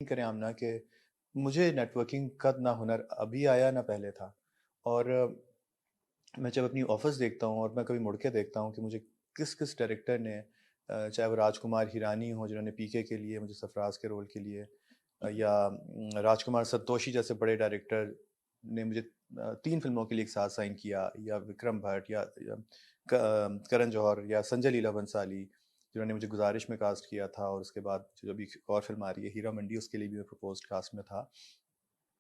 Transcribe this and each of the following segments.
करें आमना कि मुझे नेटवर्किंग का ना हुनर अभी आया ना पहले था। और मैं जब अपनी ऑफिस देखता हूँ और मैं कभी मुड़ के देखता हूँ कि मुझे किस किस डायरेक्टर ने चाहे वो राजकुमार हिरानी हो जिन्होंने पीके के लिए मुझे सरफराज के रोल के लिए या राजकुमार संतोषी जैसे बड़े डायरेक्टर ने मुझे 3 फिल्मों के लिए एक साथ साइन किया, या विक्रम भट्ट या करण जौहर या संजय लीला भंसाली जिन्होंने मुझे गुजारिश में कास्ट किया था, और उसके बाद जो अभी एक और फिल्म आ रही है हीरा मंडी, उसके लिए भी मैं प्रपोज्ड कास्ट में था।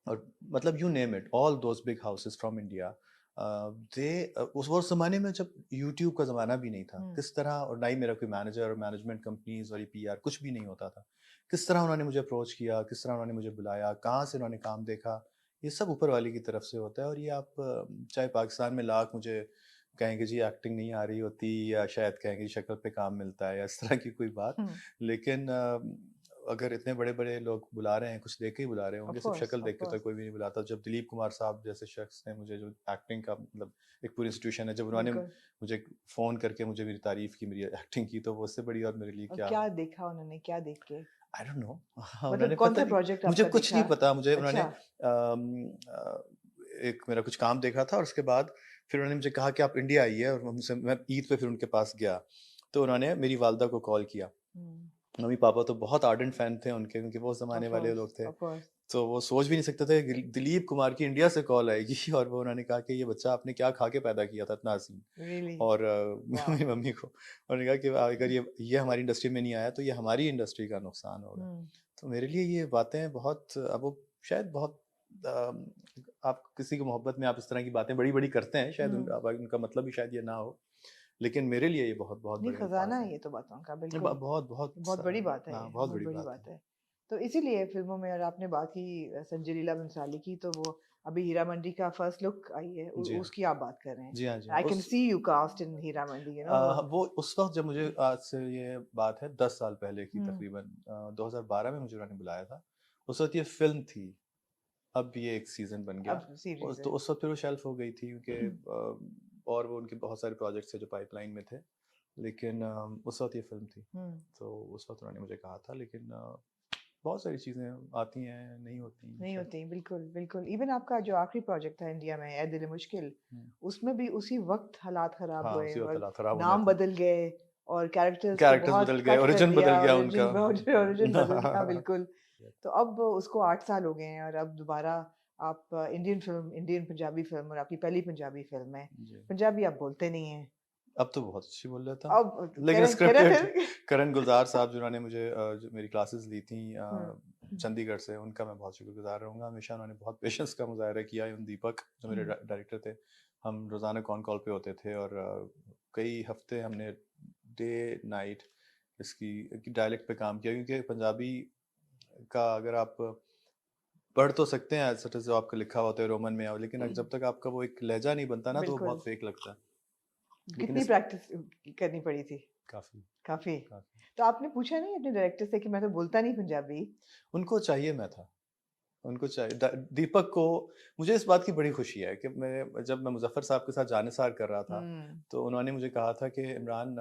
और मतलब you name it, all those big houses from India, they उस वो ज़माने में जब यूट्यूब का ज़माना भी नहीं था, हुँ, किस तरह, और ना ही मेरा कोई मैनेजर और मैनेजमेंट कंपनीज और ये पीआर कुछ भी नहीं होता था, किस तरह उन्होंने मुझे अप्रोच किया, किस तरह उन्होंने मुझे बुलाया, कहाँ से उन्होंने काम देखा, ये सब ऊपर वाले की तरफ से होता है। और ये आप चाहे पाकिस्तान में लाख मुझे कहेंगे जी एक्टिंग नहीं आ रही होती, या शायद कहेंगे जी शक्ल पे काम मिलता है, या इस तरह की कोई बात, हुँ, लेकिन अगर इतने बड़े-बड़े लोग बुला रहे हैं, कुछ देख के ही बुला रहे होंगे, सिर्फ़ शक्ल ऑफ़ देख के तो कोर्स, कोई भी नहीं बुलाता। जब दिलीप कुमार साहब जैसे शख्स ने मुझे जो एक्टिंग का मतलब एक पूरी इंस्टीट्यूशन है, जब उन्होंने बिल्कुल। मुझे फ़ोन करके मुझे मेरी तारीफ़ की, मेरी एक्टिंग की, तो वो उससे बड़ी और मेरे लिए और क्या, क्या देखा उन्होंने, क्या देख के? I don't know. मतलब उन्होंने पता कौन-सा नहीं, प्रोजेक्ट मुझे आपका कुछ नहीं देखा? पता, मुझे उन्होंने अच्छा, एक मेरा कुछ काम देखा था, और उसके बाद फिर उन्होंने मुझे कहा कि आप इंडिया आइए, और हमसे मैं ईद पे फिर उनके पास गया। तो उन्होंने मेरी वालिदा को कॉल किया। हुँ, मम्मी-पापा तो बहुत आर्डेंट फ़ैन थे उनके, क्योंकि वो उस ज़माने वाले लोग थे। ऑफ़ कोर्स, तो वो सोच भी नहीं सकते थे दिलीप कुमार की इंडिया से कॉल आएगी और वो उन्होंने कहा कि ये बच्चा आपने क्या खा के पैदा किया था इतना हसीन। रियली? और वॉव! मेरी मम्मी को उन्होंने कहा कि अगर ये हमारी इंडस्ट्री में नहीं आया तो ये हमारी इंडस्ट्री का नुकसान होगा। हुँ, तो मेरे लिए ये बातें बहुत, अब वो शायद बहुत, आप किसी को मोहब्बत में आप इस तरह की बातें बड़ी-बड़ी करते हैं, शायद हुँ। अब उनका मतलब भी शायद ये ना हो। लेकिन मेरे लिए ये बहुत-बहुत नहीं, बड़े अल्फाज़ खज़ाना है हैं। ये तो बातों का, ये बिल्कुल। बहुत-बहुत बहुत बड़ी बात है हाँ, ये, बहुत बहुत बड़ी बड़ी बात है। बात है। तो इसीलिए फ़िल्मों में और आपने बात की संजय लीला भंसाली की, तो वो अभी हीरा मंडी का फर्स्ट लुक आई है, उ जी हाँ। उसकी आप बात कर रहे हैं। जी हाँ, जी हाँ। I can see you cast in Heera Mandi, वो उस वक़्त जब मुझे, आज से ये बात है 10 साल पहले की हुँ, तकरीबन, 2012 में मुझे उन्होंने बुलाया था। उस वक़्त ये फ़िल्म थी, अब ये एक सीज़न बन गया। अब सीरीज़ तो है। उस वक़्त फिर वो शेल्फ़ हो गई थी, क्योंकि और वो उनके बहुत सारे प्रोजेक्ट्स थे जो पाइपलाइन में थे। लेकिन उस वक़्त ये फ़िल्म थी। हुँ, तो उस वक़्त उन्होंने मुझे कहा था, लेकिन बहुत सारी चीज़ें आती हैं, नहीं होती नहीं शायद। होती, बिल्कुल, बिल्कुल। इवन आपका जो आखिरी प्रोजेक्ट था इंडिया में, ए दिल ए मुश्किल, हुँ। उसमें भी उसी वक़्त हालात ख़राब हाँ, हुए उसी वक़्त और हालात ख़राब होने नाम थे। बदल गए और कैरेक्टर्स को कैरेक्टर्स बहुत बदल गए, कट कर ओरिजिन बदल दिया, गया उनका। ओरिजिन ओरिजिन बदल गया, बिल्कुल। तो अब उसको 8 साल हो गए हैं और अब दोबारा आप Indian film, Indian Punjabi film और आपकी पहली पंजाबी फ़िल्म है। जी। पंजाबी आप बोलते नहीं हैं। अब तो बहुत अच्छी बोल लेता हूँ। अब लेकिन करें स्क्रिप्टेड फिर? करण गुलज़ार साहब जिन्होंने मुझे जो मेरी क्लासेस ली थी हुँ, चंडीगढ़ से, उनका मैं बहुत शुक्रगुज़ार रहूँगा हमेशा। उन्होंने बहुत पेशेंस का मुज़ाहिरा किया। एवं दीपक जो मेरे हुँ, डायरेक्टर थे, हम रोज़ाना कॉन कॉल पे होते थे, और कई हफ़्ते हमने डे नाइट इसकी डायलेक्ट पे काम किया, क्योंकि पंजाबी का अगर आप पढ़ तो सकते हैं एज़ इट इज़, जो आपका लिखा होता है रोमन में, लेकिन जब तक आपका वो एक लहज़ा नहीं बनता ना, तो वो बिल्कुल। बहुत फ़ेक लगता है। लेकिन कितनी इस प्रैक्टिस करनी पड़ी थी? काफ़ी, काफ़ी। काफ़ी। तो आपने पूछा नहीं अपने डायरेक्टर से कि मैं तो बोलता नहीं पंजाबी? उनको चाहिए मैं था। उनको चाहिए दीपक को। मुझे इस बात की बड़ी खुशी है कि जब मैं मुज़फ़्फ़र साहब के साथ जानिसार कर रहा था, हुँ, तो उन्होंने मुझे कहा था कि इमरान,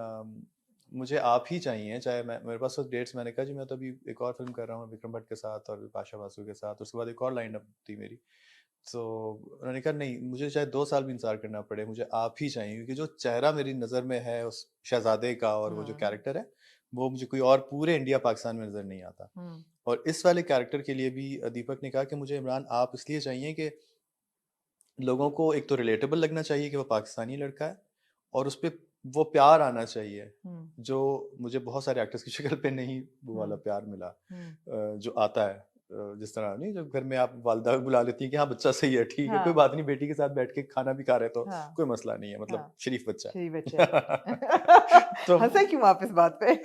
मुझे आप ही चाहिए, चाहे मैं मेरे पास तो डेट्स, मैंने कहा जी मैं तो अभी एक और फ़िल्म कर रहा हूँ विक्रम भट्ट के साथ और बिपाशा बासु के साथ, उसके बाद एक और लाइन अप थी मेरी। तो उन्होंने कहा नहीं, मुझे चाहे 2 साल भी इंतज़ार करना पड़े, मुझे आप ही चाहिए, क्योंकि जो चेहरा मेरी नज़र में है उस शहज़ादे का, और वो जो हुँ, कैरेक्टर है, वो मुझे कोई और पूरे इंडिया पाकिस्तान में नज़र नहीं आता। हुँ, और इस वाले कैरेक्टर के लिए भी दीपक ने कहा कि मुझे इमरान आप इसलिए चाहिए कि लोगों को एक तो रिलेटेबल लगना चाहिए कि वो पाकिस्तानी लड़का है, और उसपे वो प्यार आना चाहिए, हुँ, जो मुझे बहुत सारे एक्टर्स की शक्ल पे नहीं वो वाला हुँ, प्यार मिला, हुँ। जो आता है। जिस तरह नहीं, जब घर में आप वालिदा बुला लेती हैं कि हाँ बच्चा सही है, ठीक है, कोई हाँ, बात नहीं, बेटी के साथ बैठ के खाना भी खा रहे तो हाँ, कोई मसला नहीं है, मतलब हाँ। शरीफ बच्चा सही बच्चा है। है। तो हँसे क्यों आप इस बात पे?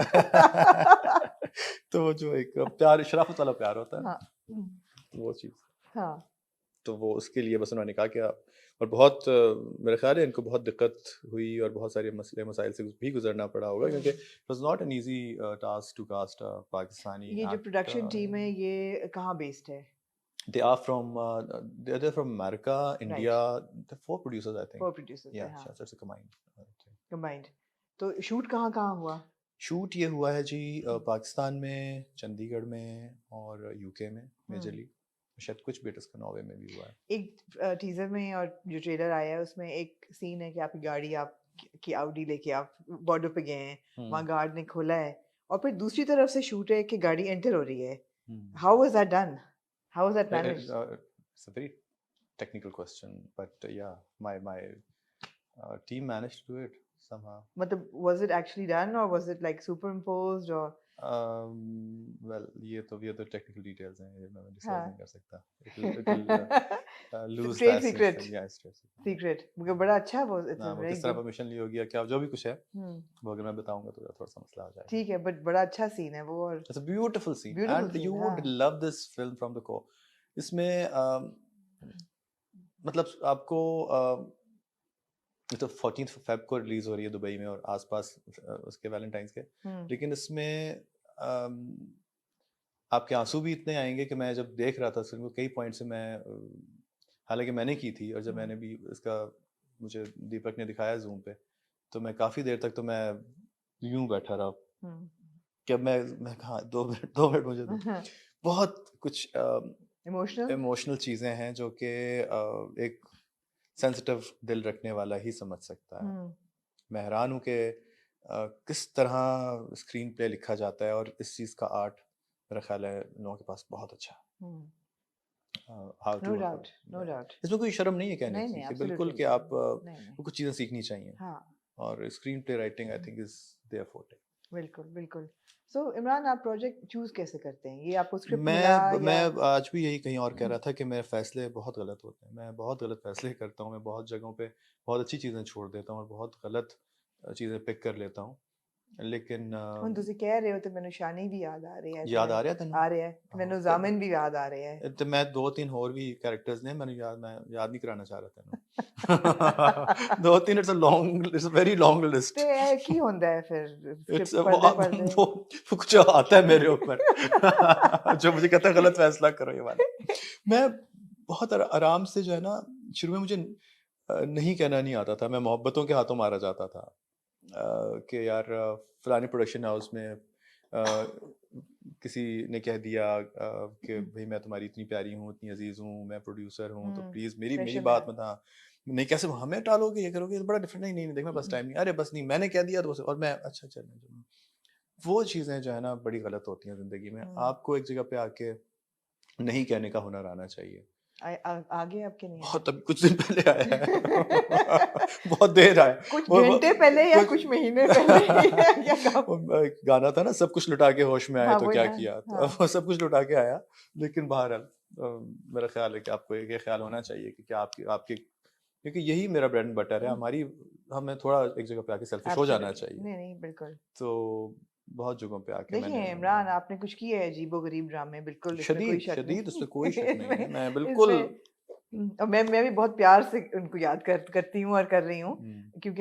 तो वो जो एक प्यार, शराफत वाला प्यार होता है ना, हाँ, हुँ, वो चीज़। हाँ। तो वो उसके लिए बस उन्होंने कहा कि आप, और बहुत मेरा ख़्याल है इनको बहुत दिक्कत हुई और बहुत सारे मसले मसाइल से भी गुज़रना पड़ा होगा, क्योंकि हुँ। It was not an easy task to cast a Pakistani ये जो प्रोडक्शन टीम है एक्टर। ये कहाँ बेस्ड है? They are from America, right, India, the 4 producers I think. 4 producers है, या हाँ, शायद से कंबाइंड। कंबाइंड। तो शूट कहाँ-कहाँ हुआ? शूट ये हुआ है जी पाकिस्तान में, चंडीगढ़ में और यूके में हम्म मेजरली। शायद कुछ बिट उसका नॉर्वे में भी हुआ है। एक टीजर में और जो ट्रेलर आया है उसमें एक सीन है कि आपकी गाड़ी आप की आउडी लेके आप बॉर्डर पे गए हैं, वहाँ हम्म गार्ड ने खोला है और फिर दूसरी तरफ से शूट है कि गाड़ी एंटर हो रही है। Hmm how was that done? How was that managed? It's a very technical question, but yeah, my team managed to do it somehow. मतलब was it actually done or was it like superimposed or Well, ये तो technical details हैं, ये मैं disclose हाँ नहीं कर सकता। It'll lose the trade essence secret, and yeah, it's true. Secret मुझे बड़ा अच्छा वो इट्स अ ना वो वेरी किस तरह गुड। परमिशन ली होगी या क्या जो भी कुछ है, वो अगर मैं बताऊंगा तो थोड़ा सा मसला हो जाएगा। ठीक है बट बड़ा अच्छा सीन है वो और It's a beautiful scene beautiful and scene you है would हाँ। love this film from the core. इसमें मतलब आपको ये तो 14th फेब को रिलीज हो रही है दुबई में और आसपास उसके वैलेंटाइंस के, लेकिन इसमें आपके आंसू भी इतने आएंगे कि मैं जब देख रहा था फिल्म को कई पॉइंट से मैं हालांकि मैंने की थी और जब मैंने भी इसका मुझे दीपक ने दिखाया जूम पे तो मैं काफ़ी देर तक तो मैं यूं बैठा रहा कि अब मैं कहा 2 मिनट मुझे दो। बहुत कुछ इमोशनल इमोशनल चीज़ें हैं जो कि एक सेंसिटिव दिल रखने वाला ही समझ सकता है। मैं हैरान हूँ कि किस तरह स्क्रीन प्ले लिखा जाता है और इस चीज़ का आर्ट मेरा ख्याल है लोगों के पास बहुत अच्छा है। How no to doubt no doubt इसमें कोई शर्म नहीं है कहने नहीं की नहीं कि बिल्कुल एब्सोल्युटली कि आप नहीं नहीं कुछ चीज़ें सीखनी चाहिए हाँ और screenplay writing I think is their forte. बिल्कुल बिल्कुल। सो इमरान आप प्रोजेक्ट चूज कैसे करते हैं? ये आपको स्क्रिप्ट मिला मैं या आज भी यही कहीं और कह रहा था कि मेरे फैसले बहुत गलत होते हैं। मैं बहुत गलत फैसले करता हूँ। मैं बहुत जगहों पे बहुत अच्छी चीज़ें छोड़ देता हूँ और बहुत गलत चीज़ें पिक कर लेता हूँ। लेकिन ਹੁਣ ਤੁਸੀਂ ਕਹਿ ਰਹੇ ਹੋ ਤੇ ਮੈਨੂੰ ਸ਼ਾਨੀ ਵੀ ਯਾਦ ਆ ਰਹੀ ਹੈ याद आ रहा है तेन? आ रहा है ਮੈਨੂੰ ਜ਼ਾਮਨ भी याद आ रहे हैं तो मैं 2-3 और भी कैरेक्टर्स ने मैं याद नहीं कराना चाह रहा था 2-3 it's a very long list. ਤੇ ਇਹ ਕੀ ਹੁੰਦਾ ਹੈ ਫਿਰ इट्स स्क्रिप्ट पढ़ते पढ़ते वो कुछ आता है मेरे ऊपर जो मुझे कहता है गलत फैसला करो ये वाला। मैं बहुत आराम से जो है ना शुरू में मुझे नहीं कहना नहीं आता था। मैं मोहब्बतों के हाथों मारा जाता था कि यार फलानी प्रोडक्शन हाउस में किसी ने कह दिया कि भाई मैं तुम्हारी इतनी प्यारी हूँ इतनी अजीज हूँ मैं प्रोड्यूसर हूँ तो प्लीज मेरी मेरी बात मत हाँ नहीं कैसे हमें टालोगे ये करोगे बड़ा डिफरेंट नहीं नहीं देख मैं बस टाइम नहीं अरे बस नहीं मैंने कह दिया तो और मैं अच्छा चल वो चीज़ें जो है ना बड़ी गलत होती हैं ज़िंदगी में। आपको एक जगह पे आके नहीं कहने का हुनर आना चाहिए। आगे आपके नहीं बहुत अभी कुछ दिन पहले आया है बहुत देर आया कुछ घंटे पहले या कुछ महीने पहले गाना था ना सब कुछ लुटा के होश में आए हाँ, तो क्या हाँ, किया हाँ. तो सब कुछ लुटा के आया। लेकिन बहरहाल मेरा ख्याल है कि आपको ये ख्याल होना चाहिए कि क्या आपकी आपकी क्योंकि यही मेरा ब्रेड एंड बटर है हमारी हमें थोड़ा एक जगह पे आके सेल्फिश हो जाना चाहिए। नहीं नहीं बिल्कुल तो बहुत जगहों पे आके देखिए इमरान आपने कुछ किया है अजीबो-गरीब ड्रामे बिल्कुल इसमें कोई शक शदीद नहीं उसमें कोई शक नहीं है मैं बिल्कुल मैं भी बहुत प्यार से उनको याद करती हूँ और कर रही हूँ क्योंकि